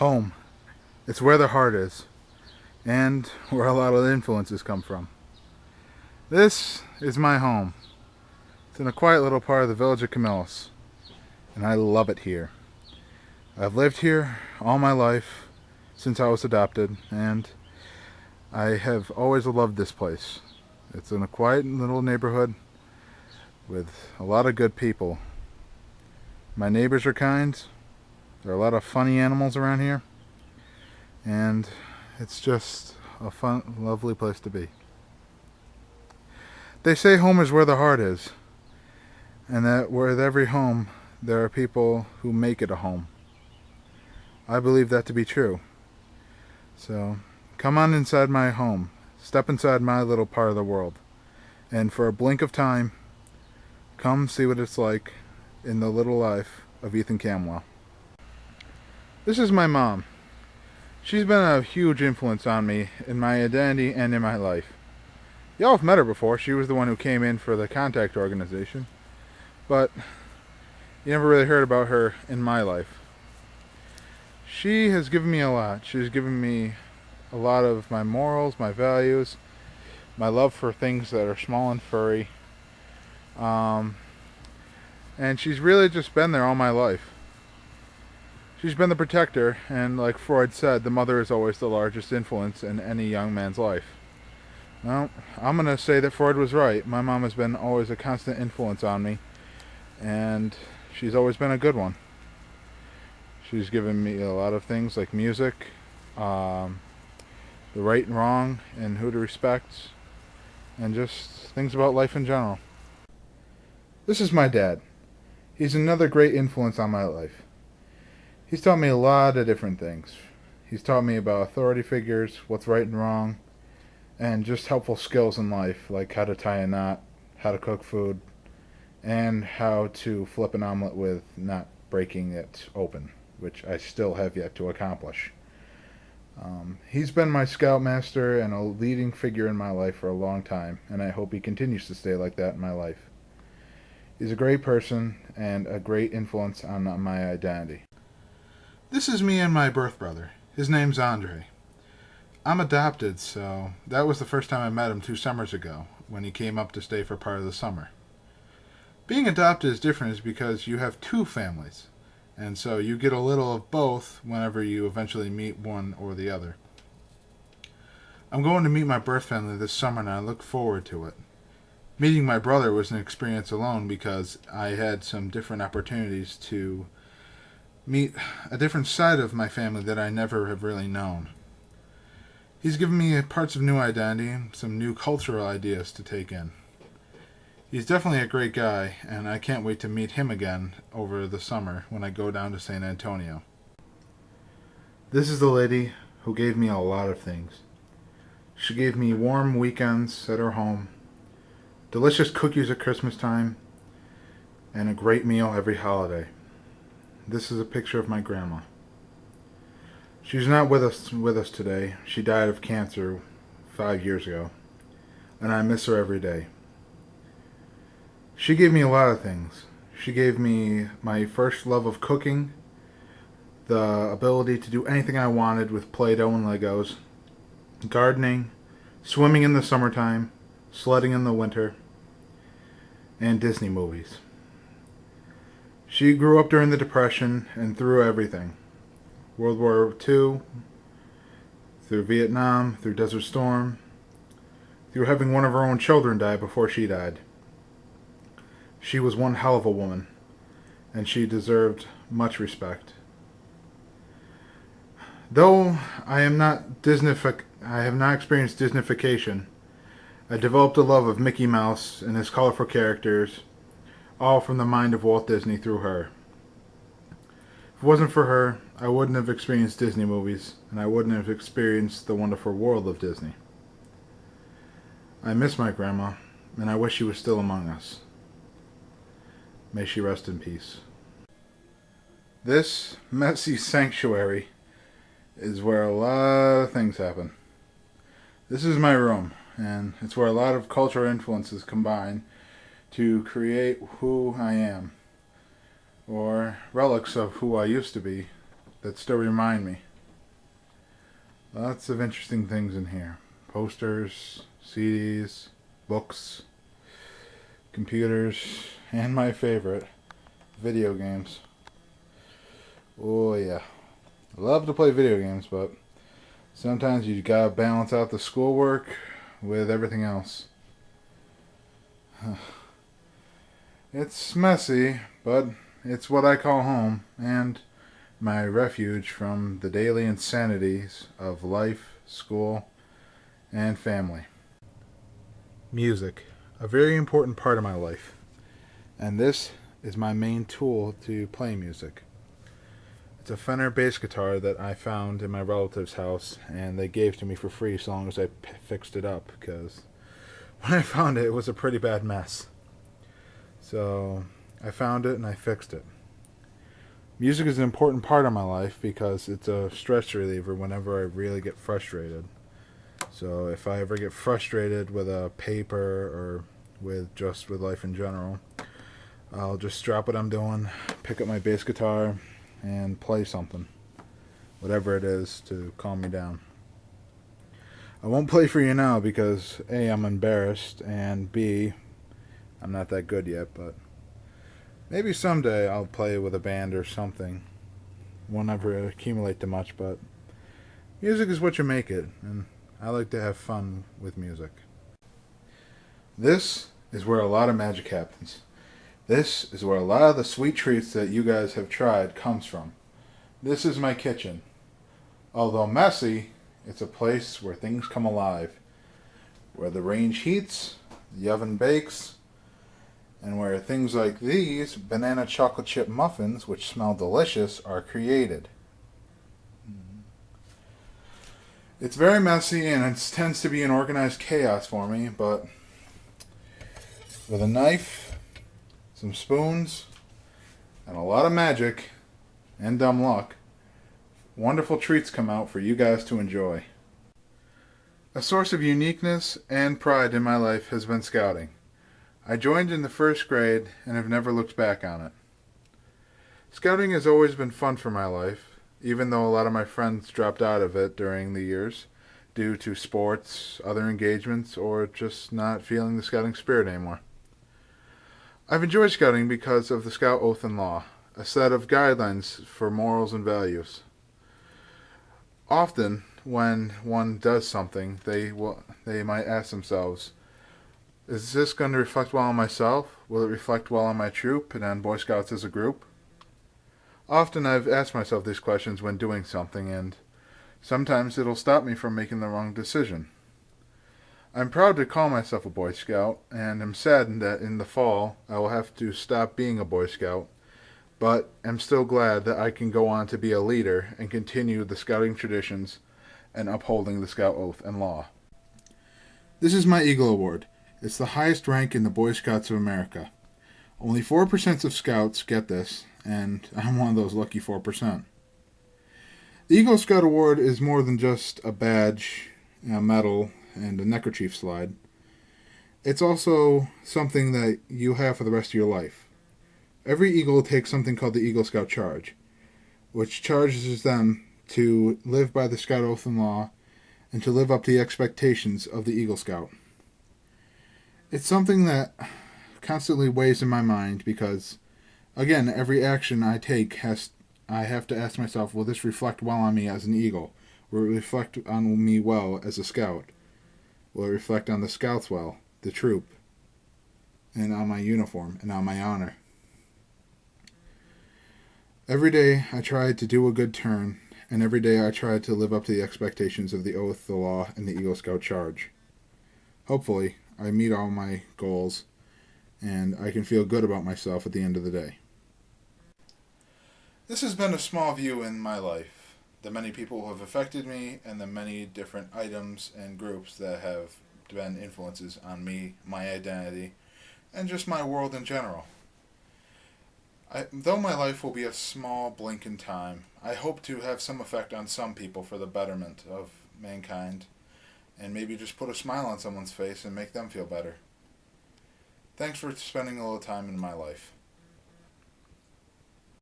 Home. It's where the heart is, and where a lot of the influences come from. This is my home. It's in a quiet little part of the village of Camillus, and I love it here. I've lived here all my life since I was adopted, and I have always loved this place. It's in a quiet little neighborhood with a lot of good people. My neighbors are kind. There are a lot of funny animals around here, and it's just a fun, lovely place to be. They say home is where the heart is, and that with every home there are people who make it a home. I believe that to be true. So come on inside my home, step inside my little part of the world, and for a blink of time, come see what it's like in the little life of Ethan Camwell. This is my mom. She's been a huge influence on me in my identity and in my life. Y'all have met her before. She was the one who came in for the contact organization, but you never really heard about her in my life. She has given me a lot. She's given me a lot of my morals, my values, my love for things that are small and furry. And she's really just been there all my life. She's been the protector, and like Freud said, the mother is always the largest influence in any young man's life. Well, I'm going to say that Freud was right. My mom has been always a constant influence on me, and she's always been a good one. She's given me a lot of things like music, the right and wrong, and who to respect, and just things about life in general. This is my dad. He's another great influence on my life. He's taught me a lot of different things. He's taught me about authority figures, what's right and wrong, and just helpful skills in life, like how to tie a knot, how to cook food, and how to flip an omelet with not breaking it open, which I still have yet to accomplish. He's been my scoutmaster and a leading figure in my life for a long time, and I hope he continues to stay like that in my life. He's a great person and a great influence on my identity. This is me and my birth brother. His name's Andre. I'm adopted, so that was the first time I met him 2 summers ago, when he came up to stay for part of the summer. Being adopted is different is because you have 2 families, and so you get a little of both whenever you eventually meet one or the other. I'm going to meet my birth family this summer, and I look forward to it. Meeting my brother was an experience alone because I had some different opportunities to meet a different side of my family that I never have really known. He's given me parts of new identity, some new cultural ideas to take in. He's definitely a great guy, and I can't wait to meet him again over the summer when I go down to San Antonio. This is the lady who gave me a lot of things. She gave me warm weekends at her home, delicious cookies at Christmas time, and a great meal every holiday. This is a picture of my grandma. She's not with us today. She died of cancer 5 years ago, and I miss her every day. She gave me a lot of things. She gave me my first love of cooking, the ability to do anything I wanted with Play-Doh and Legos, gardening, swimming in the summertime, sledding in the winter, and Disney movies. She grew up during the Depression and through everything. World War II, through Vietnam, through Desert Storm, through having one of her own children die before she died. She was one hell of a woman, and she deserved much respect. Though I have not experienced Disneyfication, I developed a love of Mickey Mouse and his colorful characters, all from the mind of Walt Disney through her. If it wasn't for her, I wouldn't have experienced Disney movies, and I wouldn't have experienced the wonderful world of Disney. I miss my grandma, and I wish she was still among us. May she rest in peace. This messy sanctuary is where a lot of things happen. This is my room, and it's where a lot of cultural influences combine to create who I am, or relics of who I used to be that still remind me Lots of interesting things in here. Posters, CDs, books, computers, and my favorite, video games. Oh yeah. I love to play video games, but sometimes you gotta balance out the schoolwork with everything else. It's messy, but it's what I call home, and my refuge from the daily insanities of life, school, and family. Music, a very important part of my life, and this is my main tool to play music. It's a Fender bass guitar that I found in my relative's house, and they gave to me for free so long as I fixed it up, because when I found it, it was a pretty bad mess. So I found it and I fixed it. Music is an important part of my life because it's a stress reliever whenever I really get frustrated. So if I ever get frustrated with a paper or with life in general, I'll just drop what I'm doing, pick up my bass guitar, and play something, whatever it is, to calm me down. I won't play for you now because A, I'm embarrassed, and B, I'm not that good yet, but maybe someday I'll play with a band or something. Won't ever accumulate too much, but music is what you make it, and I like to have fun with music. This is where a lot of magic happens. This is where a lot of the sweet treats that you guys have tried comes from. This is my kitchen. Although messy, it's a place where things come alive. Where the range heats, the oven bakes, and where things like these banana chocolate chip muffins, which smell delicious, are created. It's very messy and it tends to be an organized chaos for me, but with a knife, some spoons, and a lot of magic and dumb luck, wonderful treats come out for you guys to enjoy. A source of uniqueness and pride in my life has been scouting. I joined in the first grade and have never looked back on it. Scouting has always been fun for my life, even though a lot of my friends dropped out of it during the years due to sports, other engagements, or just not feeling the scouting spirit anymore. I've enjoyed scouting because of the Scout Oath and Law, a set of guidelines for morals and values. Often, when one does something, they might ask themselves, is this going to reflect well on myself? Will it reflect well on my troop and on Boy Scouts as a group? Often I've asked myself these questions when doing something, and sometimes it'll stop me from making the wrong decision. I'm proud to call myself a Boy Scout, and am saddened that in the fall I will have to stop being a Boy Scout, but am still glad that I can go on to be a leader and continue the scouting traditions and upholding the Scout Oath and Law. This is my Eagle Award. It's the highest rank in the Boy Scouts of America. Only 4% of Scouts get this, and I'm one of those lucky 4%. The Eagle Scout Award is more than just a badge, a medal, and a neckerchief slide. It's also something that you have for the rest of your life. Every Eagle takes something called the Eagle Scout Charge, which charges them to live by the Scout Oath and Law and to live up to the expectations of the Eagle Scout. It's something that constantly weighs in my mind because, again, every action I take I have to ask myself, will this reflect well on me as an Eagle? Will it reflect on me well as a Scout? Will it reflect on the Scouts well, the troop, and on my uniform, and on my honor? Every day I try to do a good turn, and every day I try to live up to the expectations of the Oath, the Law, and the Eagle Scout Charge. Hopefully, I meet all my goals, and I can feel good about myself at the end of the day. This has been a small view in my life. The many people who have affected me, and the many different items and groups that have been influences on me, my identity, and just my world in general. Though my life will be a small blink in time, I hope to have some effect on some people for the betterment of mankind, and maybe just put a smile on someone's face and make them feel better. Thanks for spending a little time in my life.